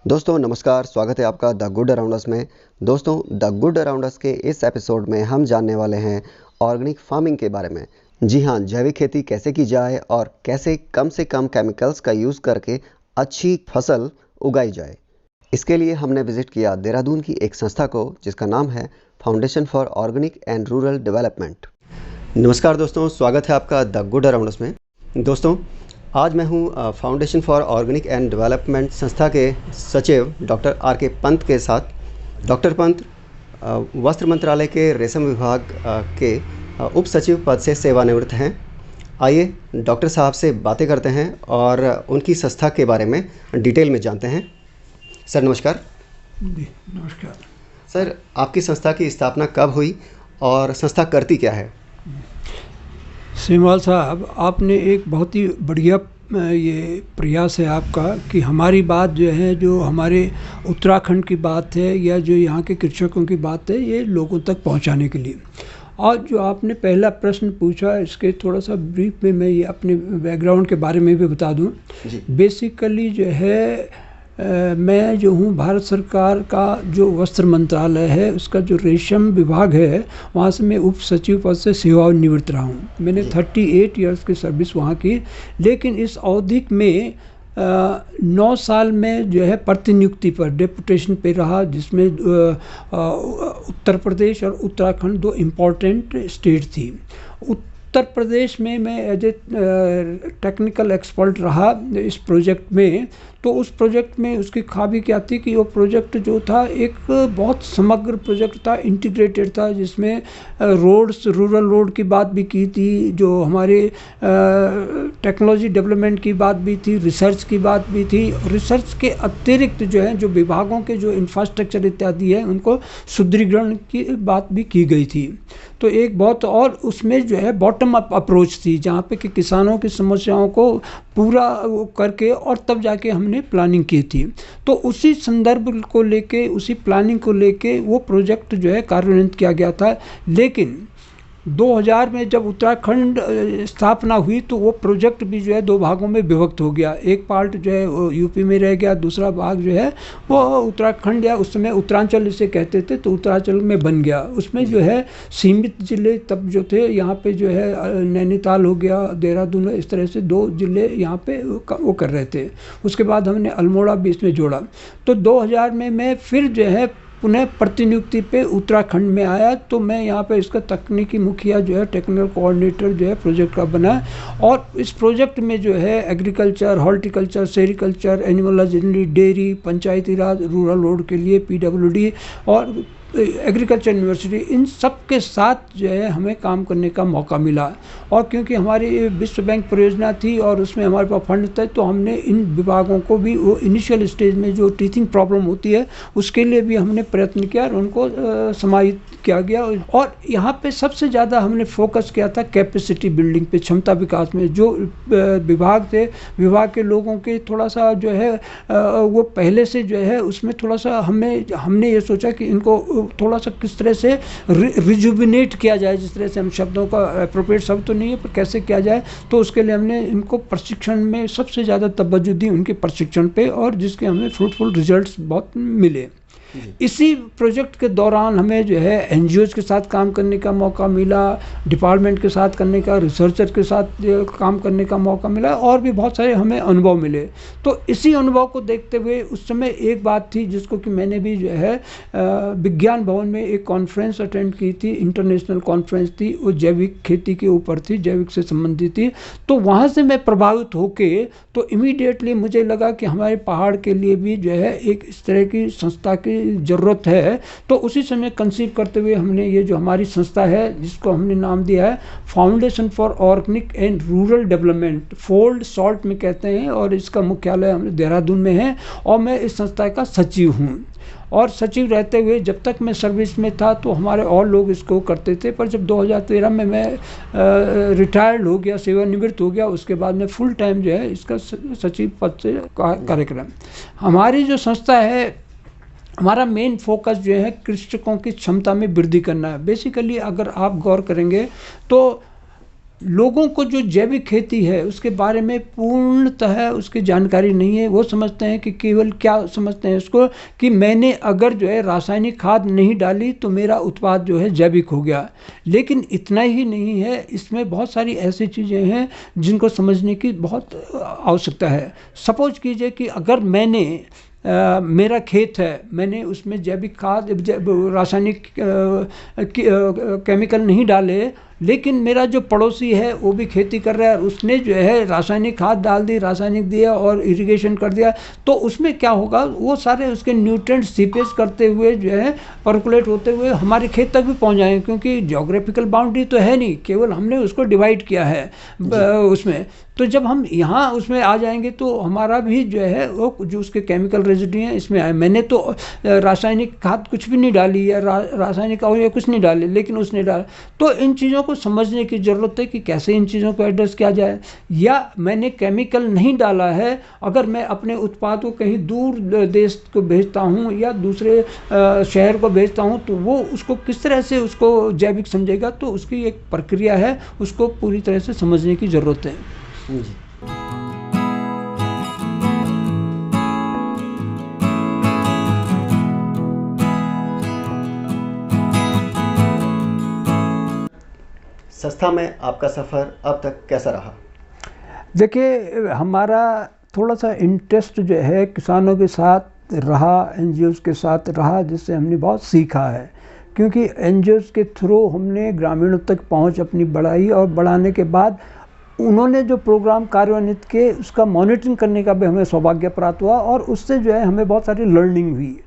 दोस्तों नमस्कार, स्वागत है आपका द गुड अराउंड अस में। दोस्तों द गुड अराउंड अस के इस एपिसोड में हम जानने वाले हैं ऑर्गेनिक फार्मिंग के बारे में। जी हाँ, जैविक खेती कैसे की जाए और कैसे कम से कम केमिकल्स का यूज़ करके अच्छी फसल उगाई जाए। इसके लिए हमने विज़िट किया देहरादून की एक संस्था को जिसका नाम है foundation for organic and rural development. नमस्कार दोस्तों, स्वागत है आपका द गुड अराउंड अस में। दोस्तों आज मैं हूँ foundation for organic and development संस्था के सचिव डॉक्टर आर.के. पंत के साथ। डॉक्टर पंत वस्त्र मंत्रालय के रेशम विभाग के उप सचिव पद से सेवानिवृत्त हैं। आइए डॉक्टर साहब से बातें करते हैं और उनकी संस्था के बारे में डिटेल में जानते हैं। सर नमस्कार। जी नमस्कार। सर, आपकी संस्था की स्थापना कब हुई और संस्था करती क्या है? सेमवाल साहब, आपने एक बहुत ही बढ़िया ये प्रयास है आपका कि हमारी बात जो है, जो हमारे उत्तराखंड की बात है या जो यहाँ के कृषकों की बात है, ये लोगों तक पहुँचाने के लिए। और जो आपने पहला प्रश्न पूछा, इसके थोड़ा सा ब्रीफ में मैं ये अपने बैकग्राउंड के बारे में भी बता दूँ। बेसिकली जो है मैं जो हूँ, भारत सरकार का जो वस्त्र मंत्रालय है उसका जो रेशम विभाग है, वहाँ से मैं उप सचिव पद से सेवानिवृत्त रहा हूँ। मैंने 38 इयर्स की सर्विस वहाँ की, लेकिन इस अवधि में 9 साल में जो है प्रतिनियुक्ति पर डेपुटेशन पे रहा, जिसमें उत्तर प्रदेश और उत्तराखंड दो इम्पॉर्टेंट स्टेट थी। उत्तर प्रदेश में मैं एज ए टेक्निकल एक्सपर्ट रहा इस प्रोजेक्ट में। तो उस प्रोजेक्ट में उसकी खाबी क्या थी कि वो प्रोजेक्ट जो था एक बहुत समग्र प्रोजेक्ट था, इंटीग्रेटेड था, जिसमें रोड्स, रूरल रोड की बात भी की थी, जो हमारे टेक्नोलॉजी डेवलपमेंट की बात भी थी, रिसर्च की बात भी थी। रिसर्च के अतिरिक्त जो है, जो विभागों के जो इंफ्रास्ट्रक्चर इत्यादि है, उनको सुदृढ़ीकरण की बात भी की गई थी। तो एक बहुत, और उसमें जो है बॉटम अप अप्रोच थी, जहाँ पे कि किसानों की समस्याओं को पूरा करके और तब जाके हमने प्लानिंग की थी। तो उसी संदर्भ को लेके, उसी प्लानिंग को लेके वो प्रोजेक्ट जो है कार्यान्वित किया गया था। लेकिन 2000 में जब उत्तराखंड स्थापना हुई तो वो प्रोजेक्ट भी जो है दो भागों में विभक्त हो गया। एक पार्ट जो है वो यूपी में रह गया, दूसरा भाग जो है वो उत्तराखंड, या उस समय उत्तरांचल इसे कहते थे, तो उत्तरांचल में बन गया। उसमें जो है सीमित जिले तब जो थे, यहाँ पे जो है नैनीताल हो गया, देहरादून, इस तरह से 2 जिले यहाँ पे वो कर रहे थे। उसके बाद हमने अल्मोड़ा भी इसमें जोड़ा। तो 2000 में मैं फिर जो है पुनः प्रतिनियुक्ति पे उत्तराखंड में आया। तो मैं यहाँ पे इसका तकनीकी मुखिया जो है, टेक्निकल कोऑर्डिनेटर जो है प्रोजेक्ट का बना। और इस प्रोजेक्ट में जो है agriculture, horticulture, sericulture, animal husbandry, dairy, panchayati raj, rural road के लिए पीडब्ल्यूडी और एग्रीकल्चर यूनिवर्सिटी, इन सब के साथ जो है हमें काम करने का मौका मिला। और क्योंकि हमारी विश्व बैंक परियोजना थी और उसमें हमारे पास फंड था, तो हमने इन विभागों को भी वो इनिशियल स्टेज में जो टीचिंग प्रॉब्लम होती है उसके लिए भी हमने प्रयत्न किया और उनको समाहित किया गया। और यहाँ पे सबसे ज़्यादा हमने फोकस किया था कैपेसिटी बिल्डिंग पे, क्षमता विकास में। जो विभाग थे, विभाग के लोगों के थोड़ा सा जो है वो पहले से जो है उसमें थोड़ा सा हमने ये सोचा कि इनको थोड़ा सा किस तरह से रिजुविनेट किया जाए, जिस तरह से हम शब्दों का एप्रोप्रिएट शब्द तो नहीं है पर कैसे किया जाए। तो उसके लिए हमने इनको प्रशिक्षण में सबसे ज़्यादा तवज्जो दी, उनके प्रशिक्षण पे, और जिसके हमें फ्रूटफुल रिजल्ट्स बहुत मिले। इसी प्रोजेक्ट के दौरान हमें जो है एनजीओज के साथ काम करने का मौका मिला, डिपार्टमेंट के साथ करने का, रिसर्चर के साथ काम करने का मौका मिला, और भी बहुत सारे हमें अनुभव मिले। तो इसी अनुभव को देखते हुए उस समय एक बात थी जिसको कि मैंने भी जो है विज्ञान भवन में एक कॉन्फ्रेंस अटेंड की थी, इंटरनेशनल कॉन्फ्रेंस थी, वो जैविक खेती के ऊपर थी, जैविक से संबंधित थी। तो वहाँ से मैं प्रभावित होके तो इमीडिएटली मुझे लगा कि हमारे पहाड़ के लिए भी जो है एक इस तरह की संस्था की ज़रूरत है। तो उसी समय कंसीव करते हुए हमने ये जो हमारी संस्था है, जिसको हमने नाम दिया है foundation for organic and rural development, fold salt में कहते हैं, और इसका मुख्यालय हमने देहरादून में है। और मैं इस संस्था का सचिव हूँ। और सचिव रहते हुए जब तक मैं सर्विस में था तो हमारे और लोग इसको करते थे, पर जब 2013 में मैं रिटायर्ड हो गया, सेवानिवृत्त हो गया, उसके बाद में फुल टाइम जो है इसका सचिव पद से कार्यक्रम। हमारी जो संस्था है, हमारा मेन फोकस जो है कृषकों की क्षमता में वृद्धि करना है। बेसिकली अगर आप गौर करेंगे तो लोगों को जो जैविक खेती है उसके बारे में पूर्णतः उसकी जानकारी नहीं है। वो समझते हैं कि केवल क्या समझते हैं उसको कि मैंने अगर जो है रासायनिक खाद नहीं डाली तो मेरा उत्पाद जो है जैविक हो गया। लेकिन इतना ही नहीं है, इसमें बहुत सारी ऐसी चीज़ें हैं जिनको समझने की बहुत आवश्यकता है। सपोज कीजिए कि अगर मैंने मेरा खेत है, मैंने उसमें जैविक खाद रासायनिक केमिकल नहीं डाले, लेकिन मेरा जो पड़ोसी है वो भी खेती कर रहा है और उसने जो है रासायनिक खाद डाल दी, रासायनिक दिया और इरिगेशन कर दिया, तो उसमें क्या होगा, वो सारे उसके न्यूट्रिएंट सीपेज करते हुए जो है पर्कुलेट होते हुए हमारे खेत तक भी पहुंच जाएंगे, क्योंकि ज्योग्राफिकल बाउंड्री तो है नहीं, केवल हमने उसको डिवाइड किया है उसमें। तो जब हम यहाँ उसमें आ जाएंगे तो हमारा भी जो है वो जो उसके केमिकल रेजिड्यू हैं इसमें आए। मैंने तो रासायनिक खाद कुछ भी नहीं डाली या रासायनिक और कुछ नहीं डाले, लेकिन उसने डाला। तो इन चीज़ों को समझने की ज़रूरत है कि कैसे इन चीज़ों को एड्रेस किया जाए। या मैंने केमिकल नहीं डाला है, अगर मैं अपने उत्पाद को कहीं दूर देश को भेजता हूँ या दूसरे शहर को भेजता हूँ, तो वो उसको किस तरह से उसको जैविक समझेगा, तो उसकी एक प्रक्रिया है, उसको पूरी तरह से समझने की ज़रूरत है। जी। संस्था में आपका सफ़र अब तक कैसा रहा? देखिए, हमारा थोड़ा सा इंटरेस्ट जो है किसानों के साथ रहा, एनजीओज़ के साथ रहा, जिससे हमने बहुत सीखा है। क्योंकि एनजीओज़ के थ्रू हमने ग्रामीणों तक पहुंच अपनी बढ़ाई और बढ़ाने के बाद उन्होंने जो प्रोग्राम कार्यान्वित किए उसका मॉनिटरिंग करने का भी हमें सौभाग्य प्राप्त हुआ और उससे जो है हमें बहुत सारी लर्निंग हुई।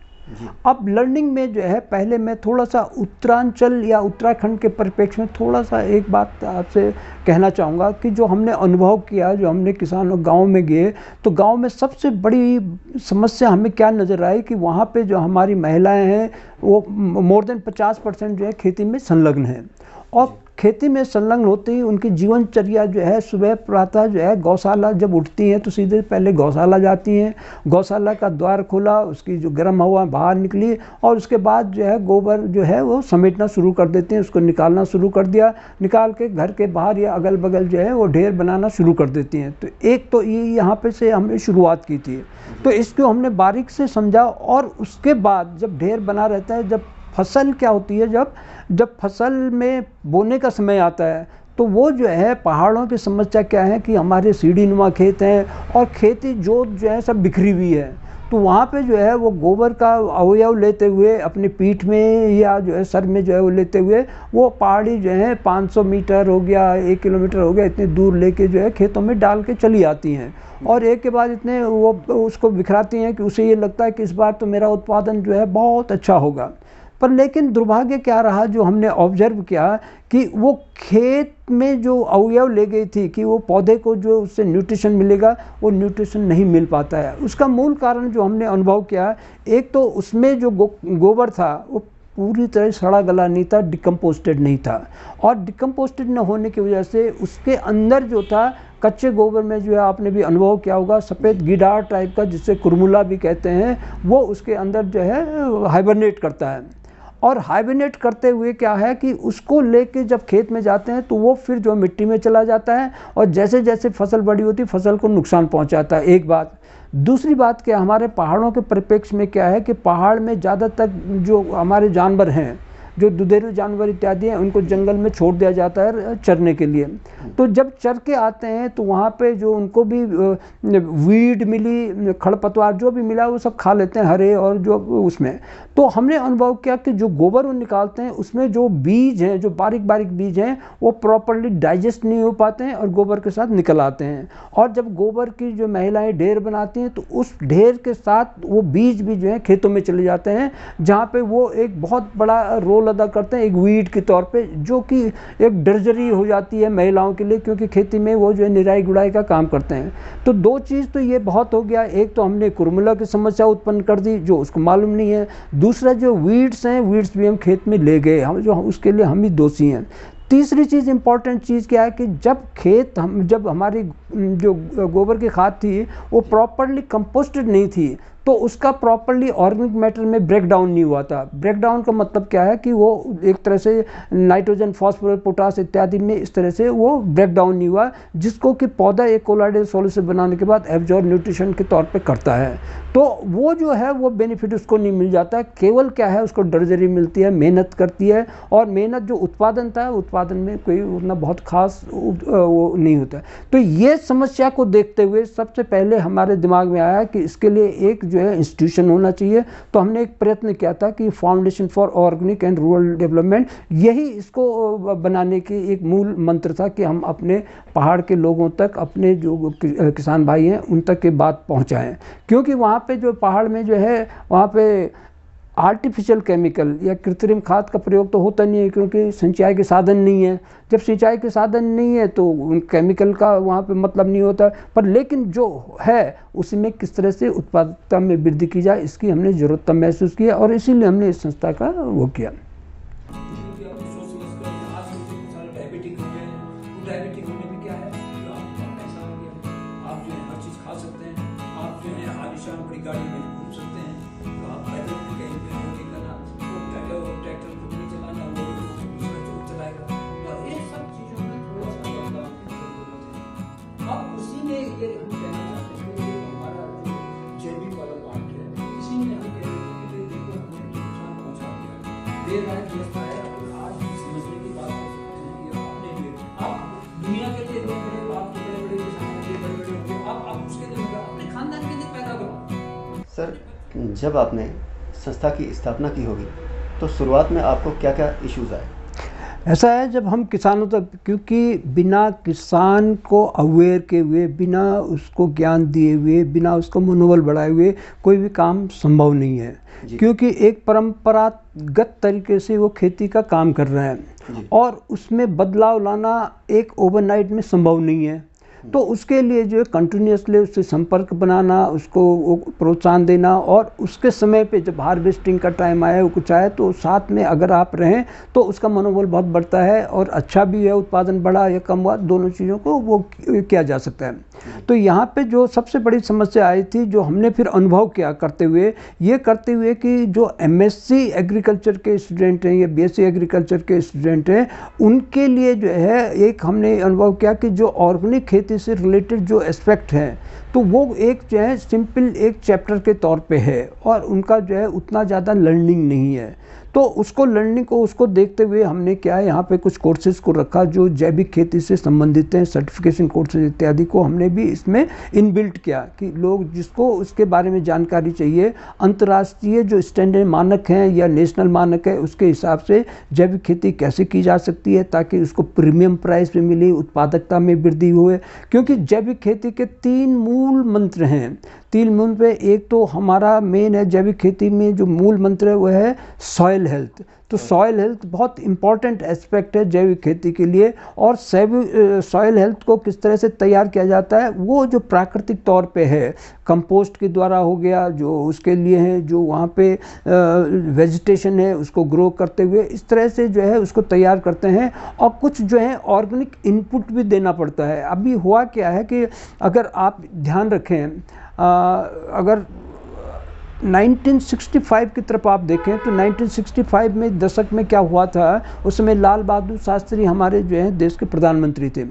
अब लर्निंग में जो है, पहले मैं थोड़ा सा उत्तरांचल या उत्तराखंड के परिप्रेक्ष्य में थोड़ा सा एक बात आपसे कहना चाहूँगा कि जो हमने अनुभव किया, जो हमने किसानों गांव में गए, तो गांव में सबसे बड़ी समस्या हमें क्या नज़र आई कि वहाँ पे जो हमारी महिलाएं हैं वो मोर देन 50% जो है खेती में संलग्न हैं। और खेती में संलग्न होते ही उनकी जीवनचर्या जो है, सुबह प्रातः जो है गौशाला जब उठती हैं तो सीधे पहले गौशाला जाती हैं, गौशाला का द्वार खोला, उसकी जो गर्म हवा बाहर निकली और उसके बाद जो है गोबर जो है वो समेटना शुरू कर देते हैं, उसको निकालना शुरू कर दिया, निकाल के घर के बाहर या अगल बगल जो है वो ढेर बनाना शुरू कर देती हैं। तो एक तो ये यहाँ पे से हमने शुरुआत की थी, तो इसको हमने बारीक से समझा। और उसके बाद जब ढेर बना रहता है, जब फसल क्या होती है, जब फसल में बोने का समय आता है, तो वो जो है पहाड़ों की समस्या क्या है कि हमारे सीढ़ी नुमा खेत हैं और खेती जोत जो है सब बिखरी हुई है। तो वहाँ पे जो है वो गोबर का अवयव लेते हुए अपनी पीठ में या जो है सर में जो है वो लेते हुए वो पहाड़ी जो है 500 मीटर हो गया, 1 किलोमीटर हो गया, इतनी दूर लेके जो है खेतों में डाल के चली आती हैं और एक के बाद इतने वो उसको बिखराती हैं कि उसे ये लगता है कि इस बार तो मेरा उत्पादन जो है बहुत अच्छा होगा। पर लेकिन दुर्भाग्य क्या रहा, जो हमने ऑब्जर्व किया कि वो खेत में जो अवयव ले गई थी कि वो पौधे को जो उससे न्यूट्रिशन मिलेगा, वो न्यूट्रिशन नहीं मिल पाता है। उसका मूल कारण जो हमने अनुभव किया, एक तो उसमें जो गोबर था वो पूरी तरह सड़ा गला नहीं था, डिकम्पोस्टेड नहीं था, और डिकम्पोस्टेड न होने की वजह से उसके अंदर जो था कच्चे गोबर में जो है, आपने भी अनुभव किया होगा, सफ़ेद गिडार टाइप का जिससे कुरमुला भी कहते हैं, वो उसके अंदर जो है हाइबरनेट करता है। और हाइबरनेट करते हुए क्या है कि उसको लेके जब खेत में जाते हैं तो वो फिर जो मिट्टी में चला जाता है और जैसे जैसे फसल बड़ी होती है फसल को नुकसान पहुंचाता है। एक बात। दूसरी बात क्या, हमारे पहाड़ों के परिप्रेक्ष्य में क्या है कि पहाड़ में ज़्यादातर जो हमारे जानवर हैं, जो दुधेरू जानवर इत्यादि हैं, उनको जंगल में छोड़ दिया जाता है चरने के लिए। तो जब चर के आते हैं तो वहाँ पे जो उनको भी वीड मिली, खड़पतवार जो भी मिला वो सब खा लेते हैं, हरे और जो उसमें। तो हमने अनुभव किया कि जो गोबर वो निकालते हैं उसमें जो बीज हैं, जो बारीक बारीक बीज हैं, वो प्रॉपरली डाइजेस्ट नहीं हो पाते हैं और गोबर के साथ निकल आते हैं। और जब गोबर की जो महिलाएं ढेर बनाती हैं तो उस ढेर के साथ वो बीज भी जो है खेतों में चले जाते हैं, जहाँ पे वो एक बहुत बड़ा रोल अदा करते हैं एक वीड के तौर पे, जो कि एक डर्जरी हो जाती है महिलाओं के लिए, क्योंकि खेती में वो जो है निराई गुड़ाई का काम करते हैं। तो दो चीज़ तो ये बहुत हो गया, एक तो हमने कुरमुला की समस्या उत्पन्न कर दी जो उसको मालूम नहीं है, दूसरा जो वीड्स हैं, वीड्स भी हम खेत में ले गए, हम जो उसके लिए हम ही दोषी हैं। तीसरी चीज़, इंपॉर्टेंट चीज़ क्या है कि जब हमारी जो गोबर की खाद थी वो प्रॉपरली कंपोस्टेड नहीं थी, तो उसका प्रॉपरली ऑर्गेनिक मैटर में ब्रेक डाउन नहीं हुआ था। ब्रेक डाउन का मतलब क्या है कि वो एक तरह से नाइट्रोजन, फॉस्फोरस, पोटास इत्यादि में इस तरह से वो ब्रेक डाउन नहीं हुआ, जिसको कि पौधा एक कोलाइडल सॉल्यूशन बनाने के बाद एब्जॉर्ब न्यूट्रिशन के तौर पे करता है। तो वो जो है वो बेनिफिट उसको नहीं मिल जाता, केवल क्या है उसको ड्रजरी मिलती है, मेहनत करती है, और मेहनत जो उत्पादन था उत्पादन में कोई उतना बहुत खास वो नहीं होता। तो ये समस्या को देखते हुए सबसे पहले हमारे दिमाग में आया कि इसके लिए एक जो है इंस्टीट्यूशन होना चाहिए। तो हमने एक प्रयत्न किया था कि foundation for organic and rural development, यही इसको बनाने की एक मूल मंत्र था कि हम अपने पहाड़ के लोगों तक, अपने जो किसान भाई हैं उन तक ये बात पहुंचाएं। क्योंकि वहाँ पे जो पहाड़ में जो है वहाँ पे आर्टिफिशियल केमिकल या कृत्रिम खाद का प्रयोग तो होता नहीं है, क्योंकि सिंचाई के साधन नहीं है। जब सिंचाई के साधन नहीं है तो केमिकल का वहाँ पे मतलब नहीं होता, पर लेकिन जो है उसमें किस तरह से उत्पादकता में वृद्धि की जाए इसकी हमने ज़रूरत महसूस की है, और इसीलिए हमने इस संस्था का वो किया। सर, जब आपने संस्था की स्थापना की होगी तो शुरुआत में आपको क्या क्या इश्यूज आए? ऐसा है, जब हम किसानों तक, क्योंकि बिना किसान को अवेयर के हुए, बिना उसको ज्ञान दिए हुए, बिना उसको मनोबल बढ़ाए हुए कोई भी काम संभव नहीं है। क्योंकि एक परंपरागत तरीके से वो खेती का काम कर रहे हैं और उसमें बदलाव लाना एक ओवरनाइट में संभव नहीं है। तो उसके लिए जो है कंटिन्यूसली उससे संपर्क बनाना, उसको प्रोत्साहन देना, और उसके समय पे जब हार्वेस्टिंग का टाइम आए, वो कुछ आए, तो साथ में अगर आप रहें तो उसका मनोबल बहुत बढ़ता है, और अच्छा भी है, उत्पादन बढ़ा या कम हुआ, दोनों चीज़ों को वो किया जा सकता है। तो यहाँ पे जो सबसे बड़ी समस्या आई थी, जो हमने फिर अनुभव किया करते हुए कि जो MSc एग्रीकल्चर के स्टूडेंट हैं या BSc एग्रीकल्चर के स्टूडेंट हैं, उनके लिए जो है एक हमने अनुभव किया कि जो ऑर्गेनिक खेती से रिलेटेड जो एस्पेक्ट हैं, तो वो एक जो है सिंपल एक चैप्टर के तौर पे है, और उनका जो है उतना ज़्यादा लर्निंग नहीं है। तो उसको लर्निंग को उसको देखते हुए हमने क्या है यहाँ पे कुछ कोर्सेज को रखा जो जैविक खेती से संबंधित हैं, सर्टिफिकेशन कोर्सेज इत्यादि को हमने भी इसमें इनबिल्ट किया कि लोग जिसको उसके बारे में जानकारी चाहिए, अंतर्राष्ट्रीय जो स्टैंडर्ड मानक हैं या नेशनल मानक है उसके हिसाब से जैविक खेती कैसे की जा सकती है ताकि उसको प्रीमियम प्राइस पे मिले, उत्पादकता में वृद्धि हुए। क्योंकि जैविक खेती के 3 मूल मंत्र हैं। 3 मंत्र पे एक तो हमारा मेन है, जैविक खेती में जो मूल मंत्र है वो है सॉइल हेल्थ। तो सॉइल हेल्थ बहुत इंपॉर्टेंट एस्पेक्ट है जैविक खेती के लिए। और सॉइल हेल्थ को किस तरह से तैयार किया जाता है, वो जो प्राकृतिक तौर पे है, कंपोस्ट के द्वारा हो गया, जो उसके लिए है, जो वहाँ पे वेजिटेशन है उसको ग्रो करते हुए इस तरह से जो है उसको तैयार करते हैं। और कुछ जो है ऑर्गेनिक इनपुट भी देना पड़ता है। अभी हुआ क्या है कि अगर आप ध्यान रखें, अगर 1965 की तरफ आप देखें तो 1965 में दशक में क्या हुआ था, उस समय लाल बहादुर शास्त्री हमारे जो है देश के प्रधानमंत्री थे।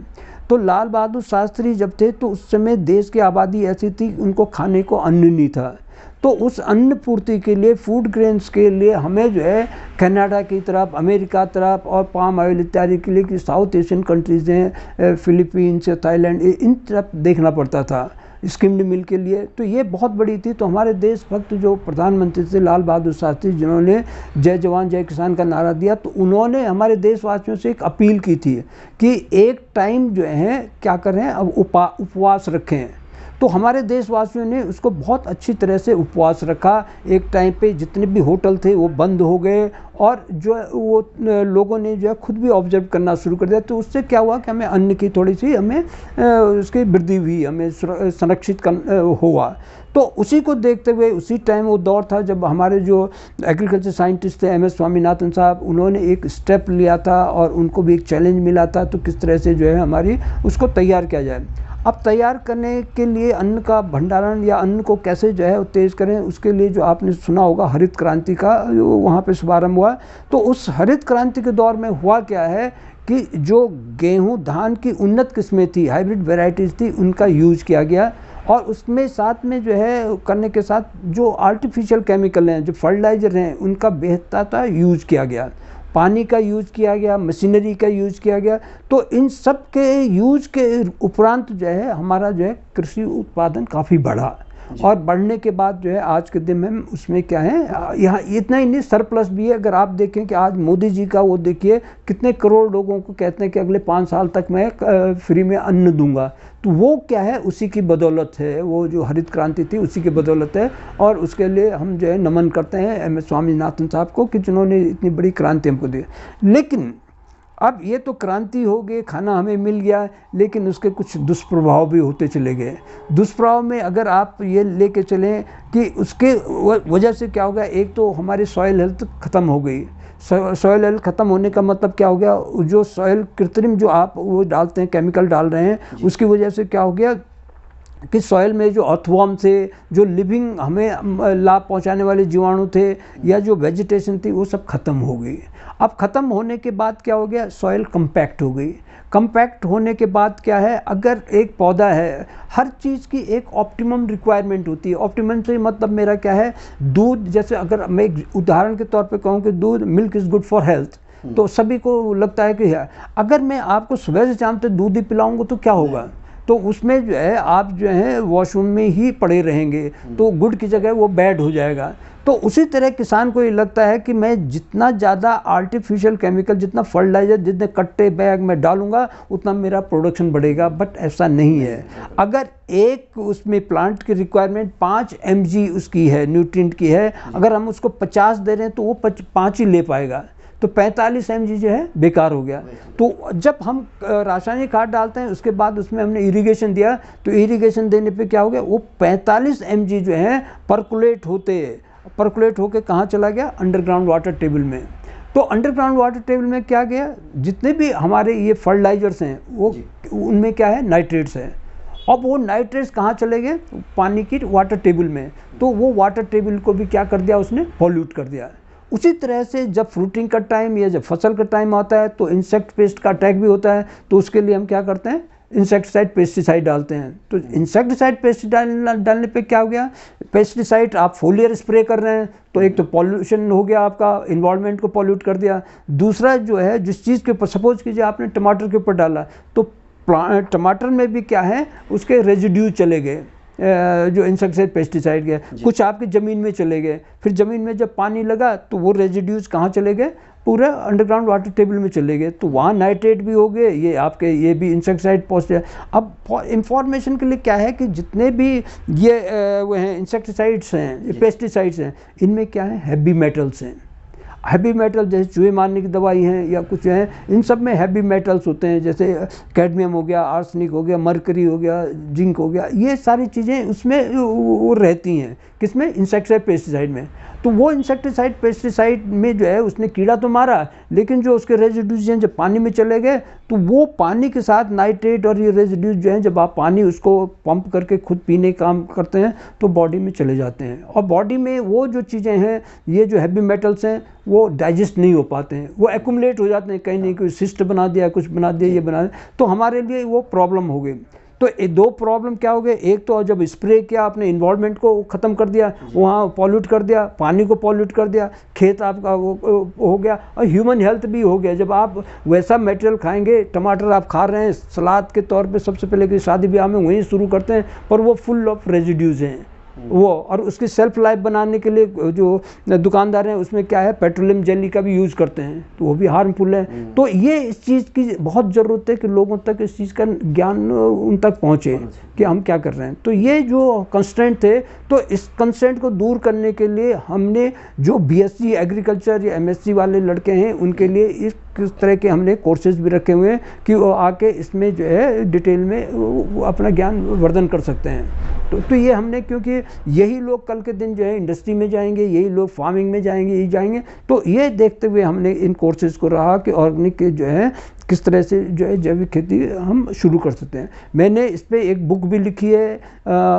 तो लाल बहादुर शास्त्री जब थे तो उस समय देश की आबादी ऐसी थी, उनको खाने को अन्न नहीं था। तो उस अन्न पूर्ति के लिए, फूड ग्रेन्स के लिए हमें जो है कनाडा की तरफ, अमेरिका तरफ और पाम ऑयल इत्यादि के लिए कि साउथ एशियन कंट्रीज़ हैं, फिलीपींस, थाईलैंड, इन तरफ देखना पड़ता था स्किम्ड मिल के लिए। तो ये बहुत बड़ी थी। तो हमारे देशभक्त जो प्रधानमंत्री थे लाल बहादुर शास्त्री, जिन्होंने जय जवान जय किसान का नारा दिया, तो उन्होंने हमारे देशवासियों से एक अपील की थी कि एक टाइम जो है क्या करें, अब उपवास रखें। तो हमारे देशवासियों ने उसको बहुत अच्छी तरह से उपवास रखा। एक टाइम पे जितने भी होटल थे वो बंद हो गए, और जो वो लोगों ने जो है खुद भी ऑब्जर्व करना शुरू कर दिया। तो उससे क्या हुआ कि हमें अन्न की थोड़ी सी हमें उसकी वृद्धि हुई, हमें संरक्षित हुआ। तो उसी को देखते हुए उसी टाइम वो दौर था जब हमारे जो एग्रीकल्चर साइंटिस्ट थे MS स्वामीनाथन साहब, उन्होंने एक स्टेप लिया था और उनको भी एक चैलेंज मिला था, तो किस तरह से जो है हमारी उसको तैयार किया जाए। अब तैयार करने के लिए अन्न का भंडारण या अन्न को कैसे जो है तेज करें, उसके लिए जो आपने सुना होगा हरित क्रांति का जो वहाँ पे शुभारंभ हुआ, तो उस हरित क्रांति के दौर में हुआ क्या है कि जो गेहूं धान की उन्नत किस्में थी, हाइब्रिड वेराइटीज़ थी, उनका यूज किया गया। और उसमें साथ में जो है करने के साथ जो आर्टिफिशियल केमिकल हैं, जो फर्टिलाइज़र हैं, उनका बेहतर यूज किया गया, पानी का यूज किया गया, मशीनरी का यूज किया गया। तो इन सब के यूज के उपरांत जो है हमारा जो है कृषि उत्पादन काफ़ी बढ़ा, और बढ़ने के बाद जो है आज के दिन में उसमें क्या है, यहाँ इतना ही नहीं सरप्लस भी है। अगर आप देखें कि आज मोदी जी का वो देखिए कितने करोड़ लोगों को कहते हैं कि अगले 5 साल तक मैं फ्री में अन्न दूंगा, तो वो क्या है, उसी की बदौलत है, वो जो हरित क्रांति थी उसी की बदौलत है। और उसके लिए हम जो है नमन करते हैं एम.एस. स्वामीनाथन साहब को कि जिन्होंने इतनी बड़ी क्रांति हमको दी। लेकिन अब ये तो क्रांति हो गई, खाना हमें मिल गया, लेकिन उसके कुछ दुष्प्रभाव भी होते चले गए। दुष्प्रभाव में अगर आप ये लेके चलें कि उसके वजह से क्या हो गया, एक तो हमारी सॉइल हेल्थ ख़त्म हो गई। सॉइल हेल्थ ख़त्म होने का मतलब क्या हो गया, जो सॉइल कृत्रिम जो आप वो डालते हैं, केमिकल डाल रहे हैं, उसकी वजह से क्या हो गया कि सॉइल में जो अर्थवॉर्म थे, जो लिविंग हमें लाभ पहुंचाने वाले जीवाणु थे, या जो वेजिटेशन थी, वो सब खत्म हो गई। अब ख़त्म होने के बाद क्या हो गया, सॉइल कंपैक्ट हो गई। कंपैक्ट होने के बाद क्या है, अगर एक पौधा है, हर चीज़ की एक ऑप्टिमम रिक्वायरमेंट होती है। ऑप्टिमम से मतलब मेरा क्या है, दूध, जैसे अगर मैं एक उदाहरण के तौर पे कहूँ कि दूध, milk is good for health, तो सभी को लगता है कि है। अगर मैं आपको सुबह से शाम तक दूध ही पिलाऊंगा तो क्या होगा, तो उसमें जो है आप जो है वॉशरूम में ही पड़े रहेंगे, तो गुड की जगह वो बैड हो जाएगा। तो उसी तरह किसान को ये लगता है कि मैं जितना ज़्यादा आर्टिफिशियल केमिकल, जितना फर्टिलाइजर, जितने कट्टे बैग में डालूंगा, उतना मेरा प्रोडक्शन बढ़ेगा। बट ऐसा नहीं है। अगर एक उसमें प्लांट की रिक्वायरमेंट 5 mg उसकी है, न्यूट्रिएंट की है, अगर हम उसको 50 दे रहे हैं तो वो 5 ही ले पाएगा, तो 45 mg जो है बेकार हो गया। तो जब हम रासायनिक खाद डालते हैं, उसके बाद उसमें हमने इरिगेशन दिया, तो इरिगेशन देने पे क्या हो गया, वो 45 mg जो है परकुलेट होके कहाँ चला गया, अंडरग्राउंड वाटर टेबल में। तो अंडरग्राउंड वाटर टेबल में क्या गया, जितने भी हमारे ये फर्टिलाइजर्स हैं, वो उनमें क्या है, नाइट्रेट्स है। अब वो नाइट्रेट्स कहाँ चले गए, पानी की वाटर टेबल में। तो वो वाटर टेबल को भी क्या कर दिया, उसने पॉल्यूट कर दिया। उसी तरह से जब फ्रूटिंग का टाइम या जब फसल का टाइम आता है, तो इंसेक्ट पेस्ट का अटैक भी होता है। तो उसके लिए हम क्या करते हैं, इंसेक्टिसाइड पेस्टिसाइड डालते हैं। तो इंसेक्टिसाइड पेस्टिसाइड डालने पे क्या हो गया, पेस्टिसाइड आप फोलियर स्प्रे कर रहे हैं, तो एक तो पॉल्यूशन हो गया, आपका इन्वायरमेंट को पॉल्यूट कर दिया। दूसरा जो है, जिस चीज़ के ऊपर, सपोज कीजिए आपने टमाटर के ऊपर डाला, तो टमाटर में भी क्या है, उसके रेजिड्यू चले गए, जो इंसेक्टिसाइड पेस्टिसाइड के, कुछ आपकी ज़मीन में चले गए। फिर ज़मीन में जब पानी लगा तो वो रेजिड्यूज कहाँ चले गए, पूरे अंडरग्राउंड वाटर टेबल में चले गए। तो वहाँ नाइट्रेट भी हो गए, ये भी इंसेक्टिसाइड पहुँच। अब इंफॉर्मेशन के लिए क्या है कि जितने भी ये वो हैं इंसेक्टिसाइड्स हैं, ये पेस्टिसाइड्स हैं, इनमें क्या है, हैवी मेटल्स हैं। हैवी मेटल जैसे चूहे मारने की दवाई हैं या कुछ हैं, इन सब में हैवी मेटल्स होते हैं, जैसे कैडमियम हो गया, आर्सेनिक हो गया, मरकरी हो गया, जिंक हो गया, ये सारी चीज़ें उसमें वो रहती हैं। किसमें, इंसेक्टिसाइड पेस्टिसाइड में। तो वो इंसेक्टिसाइड पेस्टिसाइड में जो है उसने कीड़ा तो मारा, लेकिन जो उसके रेजिड्यूज हैं जब पानी में चले गए, तो वो पानी के साथ नाइट्रेट और ये रेजिड्यूज जो हैं, जब आप पानी उसको पंप करके खुद पीने काम करते हैं, तो बॉडी में चले जाते हैं। और बॉडी में वो जो चीज़ें हैं, ये जो हैवी मेटल्स हैं, वो डाइजेस्ट नहीं हो पाते हैं, वो एक्यूमुलेट हो जाते हैं, कहीं नहीं कोई सिस्ट बना दिया, कुछ बना दिया, ये बना दिया, तो हमारे लिए वो प्रॉब्लम हो गई। तो ये दो प्रॉब्लम क्या हो गए, एक तो जब स्प्रे किया आपने, इन्वायरमेंट को ख़त्म कर दिया, वहाँ पॉल्यूट कर दिया, पानी को पॉल्यूट कर दिया, खेत आपका वो हो गया, और ह्यूमन हेल्थ भी हो गया। जब आप वैसा मटेरियल खाएंगे, टमाटर आप खा रहे हैं सलाद के तौर पे, सबसे पहले कि शादी ब्याह में वहीं शुरू करते हैं, पर वो फुल ऑफ रेजिड्यूज हैं वो। और उसकी सेल्फ लाइफ बनाने के लिए जो दुकानदार हैं, उसमें क्या है, पेट्रोलियम जेली का भी यूज़ करते हैं, तो वो भी हार्मफुल है। तो ये इस चीज़ की बहुत ज़रूरत है कि लोगों तक इस चीज़ का ज्ञान उन तक पहुँचे कि हम क्या कर रहे हैं। तो ये जो कंस्ट्रेंट थे, तो इस कंस्ट्रेंट को दूर करने के लिए हमने जो BSc एग्रीकल्चर या MSc वाले लड़के हैं, उनके लिए इस तरह के हमने कोर्सेज भी रखे हुए हैं कि वो आके इसमें जो है डिटेल में वो अपना ज्ञान वर्धन कर सकते हैं। तो ये हमने, क्योंकि यही लोग कल के दिन जो है इंडस्ट्री में जाएंगे, यही लोग फार्मिंग में जाएंगे, यही जाएंगे, तो ये देखते हुए हमने इन कोर्सेज़ को रहा कि ऑर्गेनिक जो है किस तरह से जो है जैविक खेती हम शुरू कर सकते हैं। मैंने इस पर एक बुक भी लिखी है,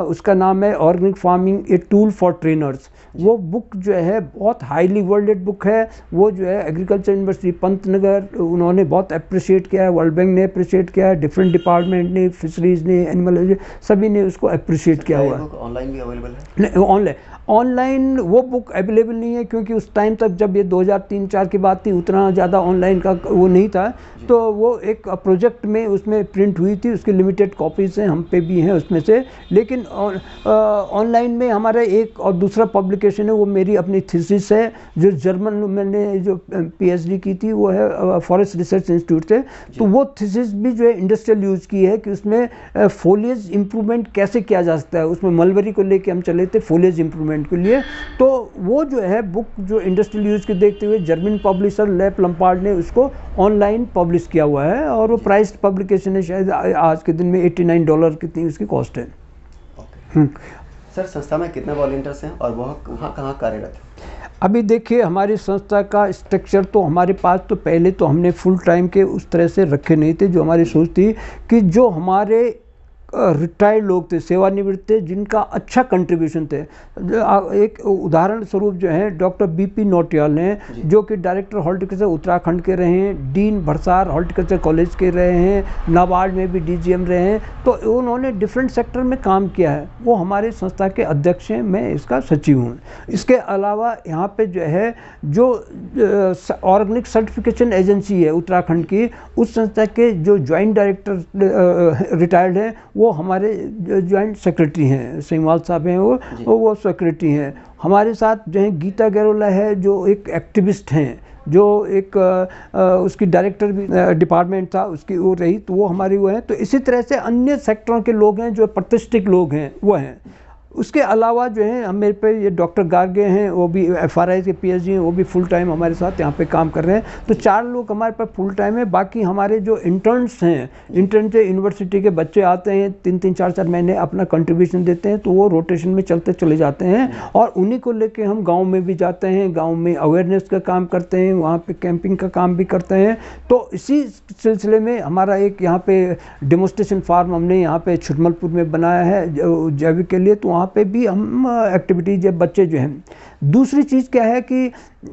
उसका नाम है organic farming a tool for trainers. वो बुक जो है बहुत हाईली वर्ल्डेड बुक है। वो जो है एग्रीकल्चर यूनिवर्सिटी पंतनगर, उन्होंने बहुत अप्रिशिएट किया है, वर्ल्ड बैंक ने अप्रिशिएट किया है, डिफरेंट डिपार्टमेंट ने, फिशरीज ने, एनिमल, सभी ने उसको अप्रिशिएट किया हुआ है। ऑनलाइन भी अवेलेबल है? नहीं, ऑनलाइन वो बुक अवेलेबल नहीं है, क्योंकि उस टाइम तक जब ये 2003-4 की बात थी उतना ज़्यादा ऑनलाइन का वो नहीं था। तो वो एक प्रोजेक्ट में उसमें प्रिंट हुई थी, उसकी लिमिटेड कॉपीज़ हैं, हम पे भी हैं उसमें से। लेकिन ऑनलाइन में हमारा एक और दूसरा पब्लिकेशन है, वो मेरी अपनी थीसिस है जो जर्मन में मैंने जो पीएचडी की थी, वो है फॉरेस्ट रिसर्च इंस्टीट्यूट से। तो वो थीसिस भी जो है इंडस्ट्रियल यूज़ की है कि उसमें फोलिएज इम्प्रूवमेंट कैसे किया जा सकता है। उसमें मलबरी को लेके हम चले थे फोलिएज इम्प्रूवमेंट के लिए। तो वो जो है बुक जो इंडस्ट्रियल यूज़ के देखते हुए जर्मन पब्लिशर लैप लम्पार्ड ने उसको ऑनलाइन पब्लिश किया हुआ है, और वो प्राइस्ड पब्लिकेशन है, शायद आज के दिन में $89 कितनी उसकी कॉस्ट है। सर, संस्था में कितने वॉलंटियर्स हैं और वह कहाँ कार्यरत है? अभी देखिए, हमारी संस्था का स्ट्रक्चर तो हमारे पास तो पहले तो हमने फुल टाइम के उस तरह से रखे नहीं थे। जो हमारी सोच थी कि जो हमारे रिटायर्ड लोग थे, सेवानिवृत्त थे, जिनका अच्छा कंट्रीब्यूशन थे। एक उदाहरण स्वरूप जो है डॉक्टर बीपी नौटियाल हैं, जो कि डायरेक्टर हॉर्टिकल्चर उत्तराखंड के रहे हैं, डीन भरसार हॉर्टिकल्चर कॉलेज के रहे हैं, नाबार्ड में भी डीजीएम रहे हैं। तो उन्होंने डिफरेंट सेक्टर में काम किया है। वो हमारे संस्था के अध्यक्ष हैं, मैं इसका सचिव हूँ। इसके अलावा यहाँ पे जो है जो ऑर्गेनिक सर्टिफिकेशन एजेंसी है उत्तराखंड की, उस संस्था के जो ज्वाइंट डायरेक्टर रिटायर्ड हैं, वो हमारे ज्वाइंट सेक्रेटरी हैं, सिंहवाल साहब हैं, वो सेक्रेटरी हैं। हमारे साथ जो है गीता गैरोला है, जो एक एक्टिविस्ट हैं, जो एक उसकी डायरेक्टर भी डिपार्टमेंट था उसकी वो रही, तो वो हमारी वो है। तो इसी तरह से अन्य सेक्टरों के लोग हैं जो प्रतिष्ठित लोग हैं, वो हैं। उसके अलावा जो है हम मेरे पे ये डॉक्टर गार्गे हैं, वो भी एफआरआई के पीएचडी हैं, वो भी फुल टाइम हमारे साथ यहाँ पे काम कर रहे हैं। तो 4 लोग हमारे पास फुल टाइम है। बाकी हमारे जो इंटर्न्स हैं, इंटर्न से यूनिवर्सिटी के बच्चे आते हैं, 3-3, 4-4 महीने अपना कंट्रीब्यूशन देते हैं, तो वो रोटेशन में चलते चले जाते हैं। और उन्हीं को लेके हम गाँव में भी जाते हैं, गाँव में अवेयरनेस का काम करते हैं, वहाँ पर कैंपिंग का काम भी करते हैं। तो इसी सिलसिले में हमारा एक यहाँ पे डेमोस्ट्रेशन फार्म हमने यहाँ पे छुटमलपुर में बनाया है जैविक के लिए। तो वहाँ पे भी हम एक्टिविटीज है बच्चे जो हैं। दूसरी चीज़ क्या है कि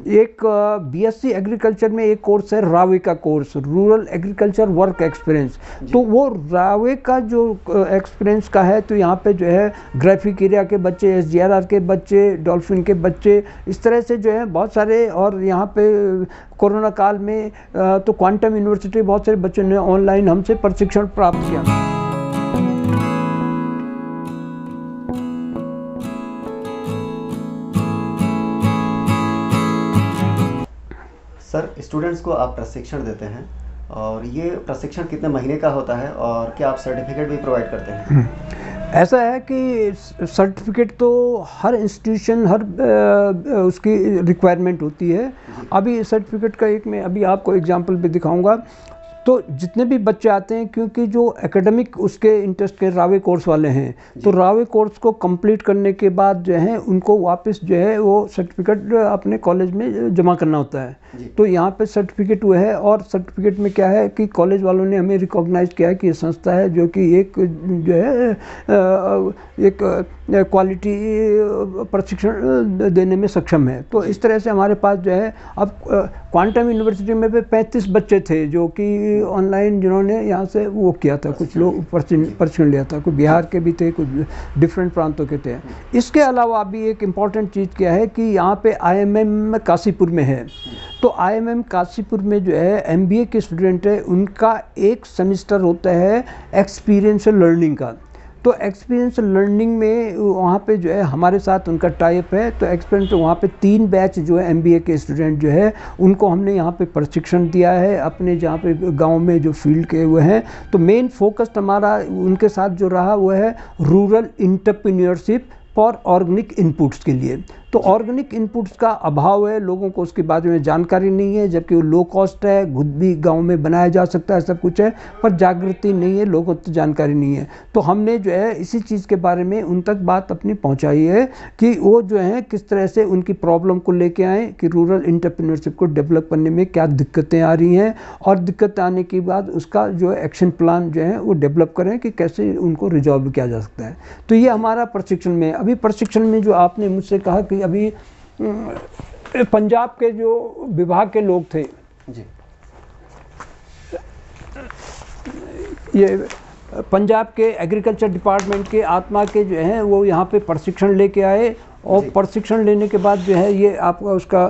एक बीएससी एग्रीकल्चर में एक कोर्स है रावे का course, rural agriculture work experience. तो वो रावे का जो एक्सपीरियंस का है, तो यहाँ पे जो है ग्राफिक एरिया के बच्चे, एसडीआरआर के बच्चे, डॉल्फिन के बच्चे, इस तरह से जो है बहुत सारे। और यहाँ पे कोरोना काल में तो क्वांटम यूनिवर्सिटी बहुत सारे बच्चों ने ऑनलाइन हमसे प्रशिक्षण प्राप्त किया। सर, स्टूडेंट्स को आप प्रशिक्षण देते हैं, और ये प्रशिक्षण कितने महीने का होता है, और क्या आप सर्टिफिकेट भी प्रोवाइड करते हैं? ऐसा है कि सर्टिफिकेट तो हर इंस्टीट्यूशन, हर उसकी रिक्वायरमेंट होती है। अभी सर्टिफिकेट का एक मैं अभी आपको एग्जांपल भी दिखाऊंगा। तो जितने भी बच्चे आते हैं, क्योंकि जो एकेडमिक उसके इंटरेस्ट के रावे कोर्स वाले हैं, तो रावे कोर्स को कंप्लीट करने के बाद जो है उनको वापस जो है वो सर्टिफिकेट अपने कॉलेज में जमा करना होता है। तो यहाँ पे सर्टिफिकेट वो है। और सर्टिफिकेट में क्या है कि कॉलेज वालों ने हमें रिकॉग्नाइज किया है कि ये संस्था है जो कि एक जो है एक क्वालिटी प्रशिक्षण देने में सक्षम है। तो इस तरह से हमारे पास जो है अब क्वांटम यूनिवर्सिटी में भी 35 बच्चे थे जो कि ऑनलाइन जिन्होंने यहाँ से वो किया था, कुछ लोग प्रशिक्षण लिया था, कुछ बिहार के भी थे, कुछ डिफरेंट प्रांतों के थे। इसके अलावा अभी एक इम्पॉर्टेंट चीज़ क्या है कि यहाँ पे IMM काशीपुर में है। तो IMM काशीपुर में जो है MBA के स्टूडेंट है, उनका एक सेमिस्टर होता है एक्सपीरियंशियल लर्निंग का। तो एक्सपीरियंशियल लर्निंग में वहाँ पे जो है हमारे साथ उनका टाइप है। तो एक्सपीरियंस पे वहाँ पे 3 बैच जो है MBA के स्टूडेंट जो है उनको हमने यहाँ पे प्रशिक्षण दिया है अपने जहाँ पे गांव में जो फील्ड के हुए हैं। तो मेन फोकस हमारा उनके साथ जो रहा वो है rural entrepreneurship for organic inputs के लिए। तो ऑर्गेनिक इनपुट्स का अभाव है, लोगों को उसके बारे में जानकारी नहीं है, जबकि वो लो कॉस्ट है, खुद भी गांव में बनाया जा सकता है, सब कुछ है, पर जागृति नहीं है, लोगों को जानकारी नहीं है। तो हमने जो है इसी चीज़ के बारे में उन तक बात अपनी पहुंचाई है कि वो जो है किस तरह से उनकी प्रॉब्लम को लेके आए कि रूरल एंटरप्रेन्योरशिप को डेवलप करने में क्या दिक्कतें आ रही हैं, और दिक्कत आने के बाद उसका जो एक्शन प्लान जो है वो डेवलप करें कि कैसे उनको रिजॉल्व किया जा सकता है। तो ये हमारा प्रशिक्षण में। अभी प्रशिक्षण में जो आपने मुझसे कहा कि अभी पंजाब के जो विभाग के लोग थे जी, ये पंजाब के एग्रीकल्चर डिपार्टमेंट के आत्मा के जो हैं वो यहाँ पे प्रशिक्षण लेके आए, और प्रशिक्षण लेने के बाद जो है ये आपका उसका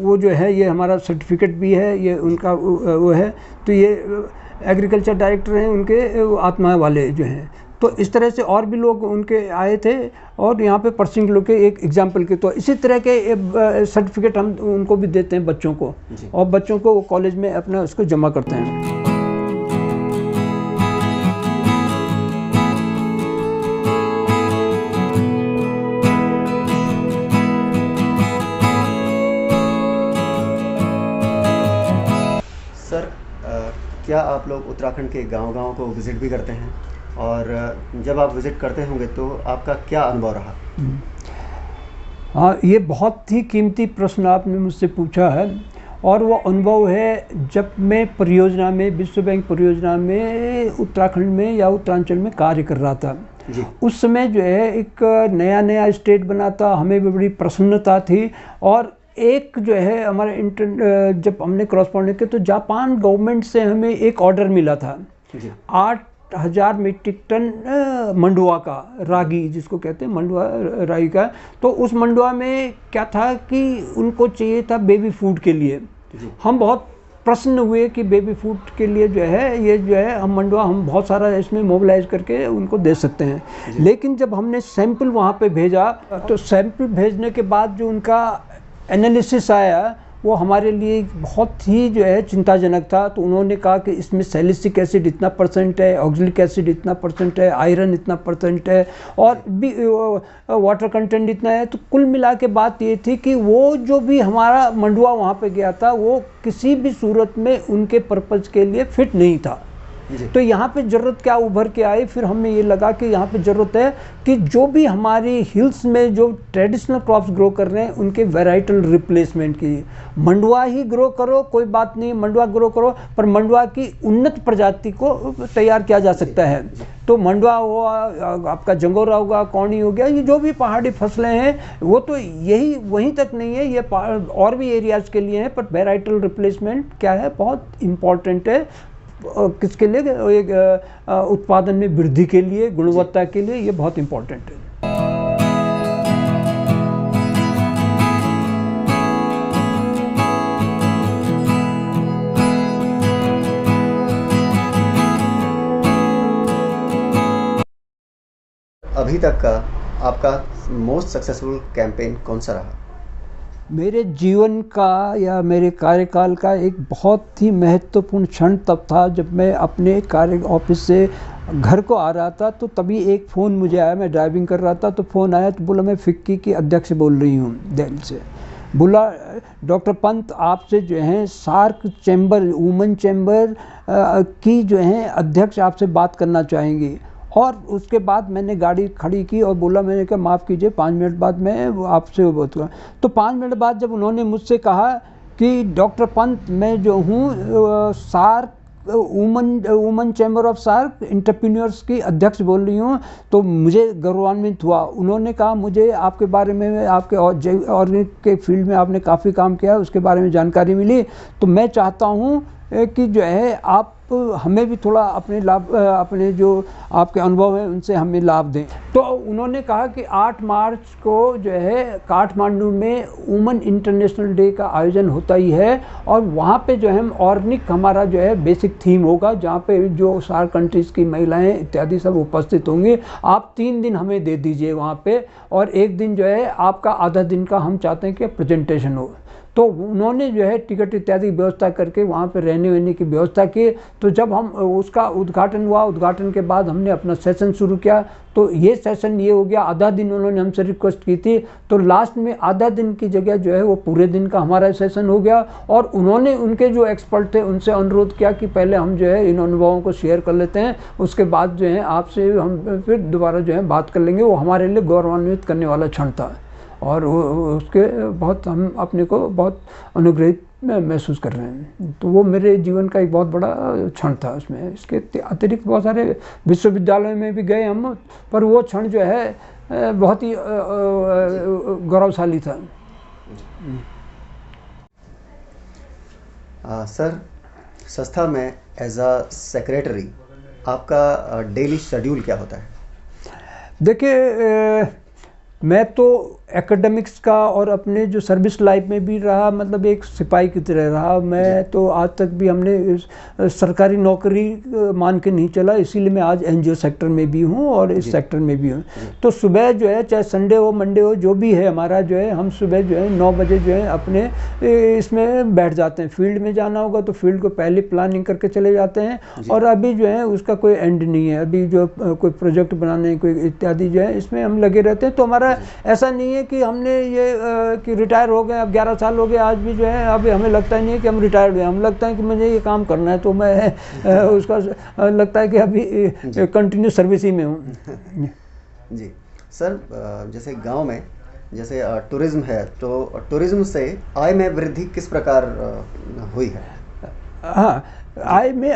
वो जो है ये हमारा सर्टिफिकेट भी है, ये उनका वो है। तो ये एग्रीकल्चर डायरेक्टर हैं उनके आत्मा वाले जो हैं। तो इस तरह से और भी लोग उनके आए थे, और यहाँ पे प्रशिक्षण लोग के एक एग्जाम्पल के तो इसी तरह के सर्टिफिकेट हम उनको भी देते हैं बच्चों को, और बच्चों को कॉलेज में अपना उसको जमा करते हैं। सर, क्या आप लोग उत्तराखंड के गांव-गांव को विज़िट भी करते हैं? और जब आप विज़िट करते होंगे तो आपका क्या अनुभव रहा? हाँ, ये बहुत ही कीमती प्रश्न आपने मुझसे पूछा है, और वो अनुभव है जब मैं परियोजना में, विश्व बैंक परियोजना में उत्तराखंड में या उत्तरांचल में कार्य कर रहा था जी। उस समय जो है एक नया स्टेट बना था, हमें भी बड़ी प्रसन्नता थी। और एक जो है हमारे जब हमने कॉरेस्पॉन्डेंट किया तो जापान गवर्नमेंट से हमें एक ऑर्डर मिला था 8,000 मीट्रिक टन मंडुआ का, रागी जिसको कहते हैं, मंडुआ रागी का। तो उस मंडुआ में क्या था कि उनको चाहिए था बेबी फूड के लिए। हम बहुत प्रसन्न हुए कि बेबी फूड के लिए जो है ये जो है हम मंडुआ हम बहुत सारा इसमें मोबिलाइज करके उनको दे सकते हैं। लेकिन जब हमने सैंपल वहाँ पे भेजा तो सैंपल भेजने के बाद जो उनका एनालिसिस आया वो हमारे लिए बहुत ही जो है चिंताजनक था। तो उन्होंने कहा कि इसमें सैलिसिक एसिड इतना % है, ऑक्सैलिक एसिड इतना % है, आयरन इतना % है, और भी वाटर कंटेंट इतना है। तो कुल मिला के बात ये थी कि वो जो भी हमारा मंडुआ वहाँ पे गया था वो किसी भी सूरत में उनके पर्पज़ के लिए फिट नहीं था। तो यहाँ पे ज़रूरत क्या उभर के आई, फिर हमें ये लगा कि यहाँ पे ज़रूरत है कि जो भी हमारी हिल्स में जो ट्रेडिशनल क्रॉप्स ग्रो कर रहे हैं उनके वैराइटल रिप्लेसमेंट की। मंडुआ ही ग्रो करो, कोई बात नहीं, मंडुआ ग्रो करो, पर मंडुआ की उन्नत प्रजाति को तैयार किया जा सकता है। तो मंडुआ हुआ, आपका जंगोरा होगा, कौनी हो गया, ये जो भी पहाड़ी फसलें हैं वो तो यही वहीं तक नहीं है, ये और भी एरियाज़ के लिए है। पर वैराइटल रिप्लेसमेंट क्या है, बहुत इम्पॉर्टेंट है। किसके लिए? एक उत्पादन में वृद्धि के लिए, गुणवत्ता के लिए ये बहुत इम्पोर्टेंट है। अभी तक का आपका मोस्ट सक्सेसफुल कैंपेन कौन सा रहा? मेरे जीवन का या मेरे कार्यकाल का एक बहुत ही महत्वपूर्ण क्षण तब था जब मैं अपने कार्य ऑफिस से घर को आ रहा था। तो तभी एक फ़ोन मुझे आया, मैं ड्राइविंग कर रहा था तो फ़ोन आया, तो बोला मैं फिक्की की अध्यक्ष बोल रही हूँ दिल्ली से। बोला डॉक्टर पंत आपसे जो है सार्क चैम्बर, वुमेन चैम्बर की जो है अध्यक्ष आपसे बात करना चाहेंगी। और उसके बाद मैंने गाड़ी खड़ी की और बोला, मैंने कहा माफ़ कीजिए 5 मिनट बाद मैं आपसे बात करूँ। तो 5 मिनट बाद जब उन्होंने मुझसे कहा कि डॉक्टर पंत मैं जो हूँ SAARC women chamber of SAARC entrepreneurs की अध्यक्ष बोल रही हूँ, तो मुझे गौरवान्वित हुआ। उन्होंने कहा मुझे आपके बारे में, आपके ऑर्गेनिक के फील्ड में आपने काफ़ी काम किया है, उसके बारे में जानकारी मिली। तो मैं चाहता हूँ कि जो है आप हमें भी थोड़ा अपने लाभ, अपने जो आपके अनुभव हैं उनसे हमें लाभ दें। तो उन्होंने कहा कि 8 मार्च को जो है काठमांडू में वुमेन इंटरनेशनल डे का आयोजन होता ही है, और वहाँ पे जो है ऑर्गेनिक हमारा जो है बेसिक थीम होगा, जहाँ पे जो सार्क कंट्रीज़ की महिलाएं इत्यादि सब उपस्थित होंगी। आप 3 दिन हमें दे दीजिए वहाँ पे, और 1 दिन जो है आपका आधा दिन का हम चाहते हैं कि प्रेजेंटेशन हो। तो उन्होंने जो है टिकट इत्यादि व्यवस्था करके वहाँ पे रहने वहने की व्यवस्था की। तो जब हम उसका उद्घाटन हुआ, उद्घाटन के बाद हमने अपना सेशन शुरू किया। तो ये सेशन ये हो गया, आधा दिन उन्होंने हमसे रिक्वेस्ट की थी, तो लास्ट में आधा दिन की जगह जो है वो पूरे दिन का हमारा सेशन हो गया। और उन्होंने उनके जो एक्सपर्ट थे उनसे अनुरोध किया कि पहले हम जो है इन अनुभवों को शेयर कर लेते हैं, उसके बाद जो है आपसे हम फिर दोबारा जो है बात कर लेंगे। वो हमारे लिए गौरवान्वित करने वाला क्षण था और उसके बहुत हम अपने को बहुत अनुग्रहित महसूस कर रहे हैं। तो वो मेरे जीवन का एक बहुत बड़ा क्षण था। उसमें इसके अतिरिक्त बहुत सारे विश्वविद्यालयों में भी गए हम, पर वो क्षण जो है बहुत ही गौरवशाली था। सर, संस्था में एज अ सेक्रेटरी आपका डेली शेड्यूल क्या होता है? देखिए, मैं तो एकेडमिक्स का और अपने जो सर्विस लाइफ में भी रहा, मतलब एक सिपाही की तरह रहा मैं। तो आज तक भी हमने सरकारी नौकरी मान के नहीं चला, इसीलिए मैं आज एनजीओ सेक्टर में भी हूँ और इस सेक्टर में भी हूँ। तो सुबह जो है, चाहे संडे हो मंडे हो, जो भी है हमारा जो है, हम सुबह जो है 9 बजे जो है अपने इसमें बैठ जाते हैं। फील्ड में जाना होगा तो फील्ड को पहले प्लानिंग करके चले जाते हैं। और अभी जो है उसका कोई एंड नहीं है, अभी जो कोई प्रोजेक्ट बनाने कोई इत्यादि जो है इसमें हम लगे रहते हैं। तो हमारा ऐसा नहीं है कि हमने ये कि रिटायर हो गए, अब 11 साल हो गए, आज भी जो है अब हमें लगता नहीं है कि हम रिटायर्ड हुए। हम लगता है कि मुझे ये काम करना है, तो मैं उसका लगता है कि अभी कंटिन्यू सर्विस ही में हूँ। जी सर, जैसे गांव में जैसे टूरिज्म है, तो टूरिज्म से आय में वृद्धि किस प्रकार हुई है? हाँ, आय में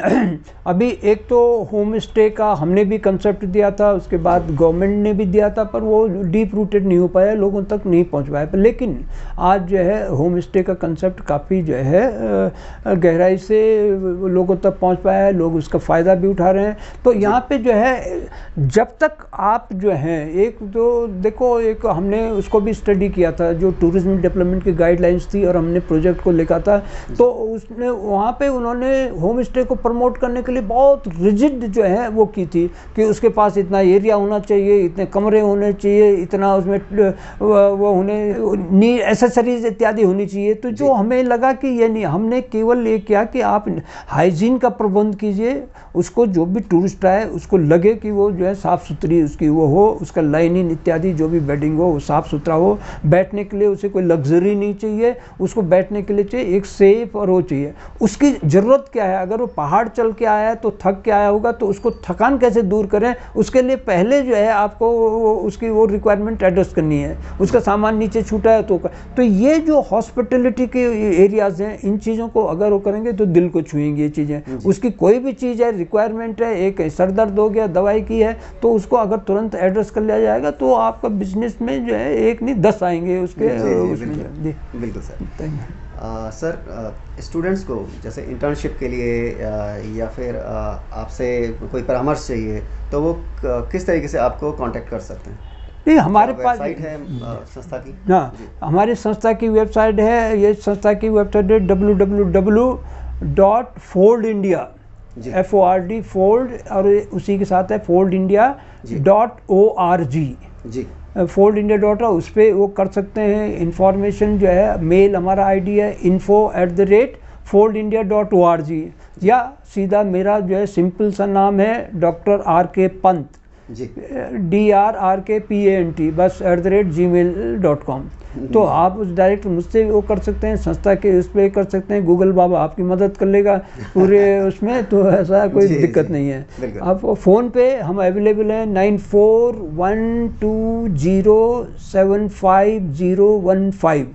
अभी एक तो होम स्टे का हमने भी कंसेप्ट दिया था, उसके बाद गवर्नमेंट ने भी दिया था, पर वो डीप रूटेड नहीं हो पाया, लोगों तक नहीं पहुंच पाया। पर लेकिन आज जो है होम स्टे का कंसेप्ट काफ़ी जो है गहराई से लोगों तक पहुंच पाया है, लोग उसका फ़ायदा भी उठा रहे हैं। तो यहाँ पे जो है जब तक आप जो हैं, एक जो देखो, एक हमने उसको भी स्टडी किया था, जो टूरिज्म डेवलपमेंट की गाइडलाइंस थी और हमने प्रोजेक्ट को लिखा था। तो उसने वहाँ पे उन्होंने होम स्टे को प्रमोट करने के लिए बहुत रिजिड जो है वो की थी कि उसके पास इतना एरिया होना चाहिए, इतने कमरे होने चाहिए, इतना उसमें वो होने एसेसरीज इत्यादि होनी चाहिए। तो जो हमें लगा कि ये नहीं, हमने केवल ये किया कि आप हाइजीन का प्रबंध कीजिए, उसको जो भी टूरिस्ट आए उसको लगे कि वो जो है साफ़ सुथरी उसकी वो हो, उसका लाइनिंग इत्यादि जो भी बेडिंग हो वो साफ़ सुथरा हो, बैठने के लिए उसे कोई लग्जरी नहीं चाहिए, उसको बैठने के लिए चाहिए एक सेफ और वो चाहिए। उसकी ज़रूरत क्या है, अगर वो पहाड़ चल के आया है तो थक के आया होगा, तो उसको थकान कैसे दूर करें, उसके लिए पहले जो है आपको उसकी वो रिक्वायरमेंट एड्रेस करनी है। उसका सामान नीचे छूटा है तो ये जो हॉस्पिटलिटी के एरियाज़ हैं, इन चीज़ों को अगर वो करेंगे तो दिल को छुएंगी ये चीज़ें। उसकी कोई भी चीज़ है, रिक्वायरमेंट है, एक सर दर्द हो गया दवाई की है, तो उसको अगर तुरंत एड्रेस कर लिया जाएगा तो आपका बिजनेस में जो है 1 नहीं 10 आएंगे उसके। बिल्कुल सर। सर, स्टूडेंट्स को जैसे इंटर्नशिप के लिए या फिर आपसे कोई परामर्श चाहिए तो वो किस तरीके से आपको कांटेक्ट कर सकते हैं? नहीं, हमारे पास वेबसाइट है संस्था की? हाँ, हमारी संस्था की वेबसाइट है। ये संस्था की वेबसाइट है www.foldindia FORD फोल्ड और उसी के साथ है foldindia.org जी। foldindia.org, उस पर वो कर सकते हैं। इंफॉर्मेशन जो है, मेल हमारा आईडी है info@foldindia.org, या सीधा मेरा जो है सिंपल सा नाम है डॉक्टर RK पंत, DRRKPANT, बस @gmail.com। तो आप उस डायरेक्ट मुझसे वो कर सकते हैं, संस्था के उस पर कर सकते हैं। गूगल बाबा आपकी मदद कर लेगा पूरे उसमें, तो ऐसा कोई दिक्कत नहीं है। आप फ़ोन पे हम अवेलेबल हैं 9412075015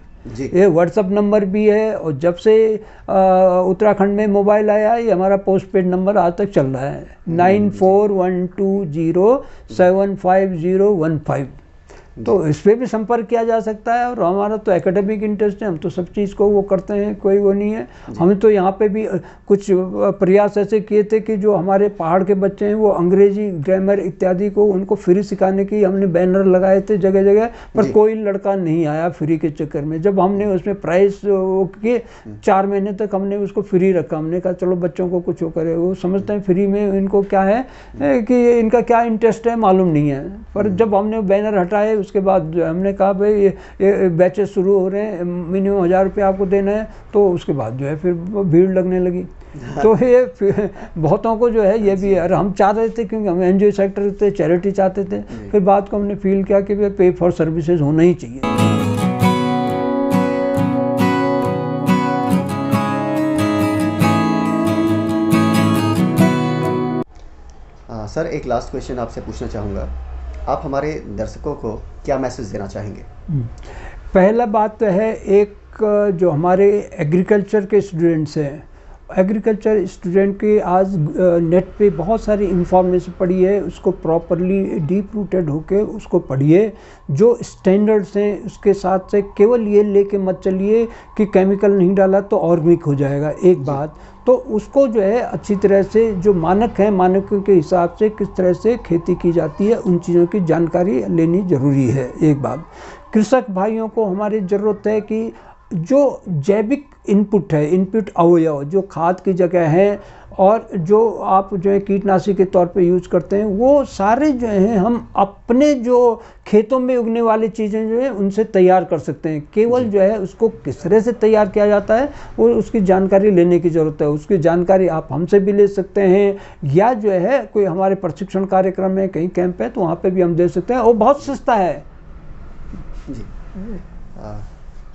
ये व्हाट्सअप नंबर भी है। और जब से उत्तराखंड में मोबाइल आया, ये हमारा पोस्ट पेड नंबर आज तक चल रहा है 9412075015। तो इस पर भी संपर्क किया जा सकता है। और हमारा तो एकेडमिक इंटरेस्ट है, हम तो सब चीज़ को वो करते हैं, कोई वो नहीं है। हमें तो यहाँ पे भी कुछ प्रयास ऐसे किए थे कि जो हमारे पहाड़ के बच्चे हैं वो अंग्रेजी ग्रामर इत्यादि को उनको फ्री सिखाने की हमने बैनर लगाए थे जगह जगह, पर कोई लड़का नहीं आया फ्री के चक्कर में। जब हमने उसमें प्राइस किए 4 महीने तक हमने उसको फ्री रखा। हमने कहा चलो बच्चों को कुछ वो करे, वो समझते हैं फ्री में इनको क्या है कि इनका क्या इंटरेस्ट है मालूम नहीं है। पर जब हमने बैनर हटाए उसके बाद जो हमने कहा भाई ये बैचेस शुरू हो रहे हैं, मिनिमम 1000 रुपये आपको देना है, तो उसके बाद जो है फिर भीड़ लगने लगी। तो ये बहुतों को जो है ये भी है, और हम चाह रहे थे क्योंकि हम एनजीओ सेक्टर थे, चैरिटी चाहते थे, फिर बात को हमने फील किया कि भाई पे फॉर सर्विसेज होना ही चाहिए। सर एक लास्ट क्वेश्चन आपसे पूछना चाहूँगा, आप हमारे दर्शकों को क्या मैसेज देना चाहेंगे? पहला बात तो है, एक जो हमारे एग्रीकल्चर के स्टूडेंट्स हैं, एग्रीकल्चर स्टूडेंट के आज नेट पे बहुत सारी इंफॉर्मेशन पड़ी है, उसको प्रॉपरली डीप रूटेड होके उसको पढ़िए। जो स्टैंडर्ड्स हैं उसके साथ से केवल ये लेके मत चलिए कि केमिकल नहीं डाला तो ऑर्गेनिक हो जाएगा, एक बात। तो उसको जो है अच्छी तरह से जो मानक हैं, मानकों के हिसाब से किस तरह से खेती की जाती है, उन चीज़ों की जानकारी लेनी ज़रूरी है, एक बात। कृषक भाइयों को हमारी ज़रूरत है कि जो जैविक इनपुट है, इनपुट अवयव जो खाद की जगह है और जो आप जो है कीटनाशी के तौर पे यूज करते हैं, वो सारे जो हैं हम अपने जो खेतों में उगने वाली चीज़ें जो है उनसे तैयार कर सकते हैं। केवल जो है उसको किस तरह से तैयार किया जाता है वो उसकी जानकारी लेने की ज़रूरत है। उसकी जानकारी आप हमसे भी ले सकते हैं, या जो है कोई हमारे प्रशिक्षण कार्यक्रम में कहीं कैंप है तो वहाँ पे भी हम दे सकते हैं, और बहुत सस्ता है जी।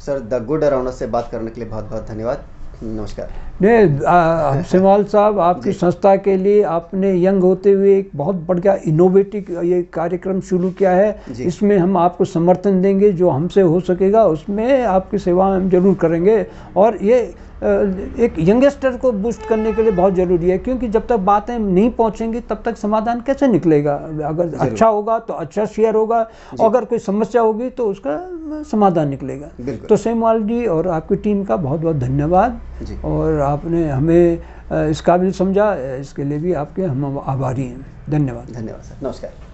Sir the good around us से बात करने के लिए बहुत बहुत धन्यवाद, नमस्कार। नहीं, सिमाल साहब, आपकी संस्था के लिए आपने यंग होते हुए एक बहुत बढ़िया इनोवेटिव ये कार्यक्रम शुरू किया है, इसमें हम आपको समर्थन देंगे, जो हमसे हो सकेगा उसमें आपकी सेवा हम जरूर करेंगे। और ये एक यंगस्टर को बूस्ट करने के लिए बहुत ज़रूरी है, क्योंकि जब तक बातें नहीं पहुंचेंगी तब तक समाधान कैसे निकलेगा। अगर अच्छा होगा तो अच्छा शेयर होगा, और अगर कोई समस्या होगी तो उसका समाधान निकलेगा। तो सेमवाल जी और आपकी टीम का बहुत बहुत धन्यवाद, और आपने हमें इस काबिल समझा, इसके लिए भी आपके हम आभारी हैं। धन्यवाद। धन्यवाद सर, नमस्कार।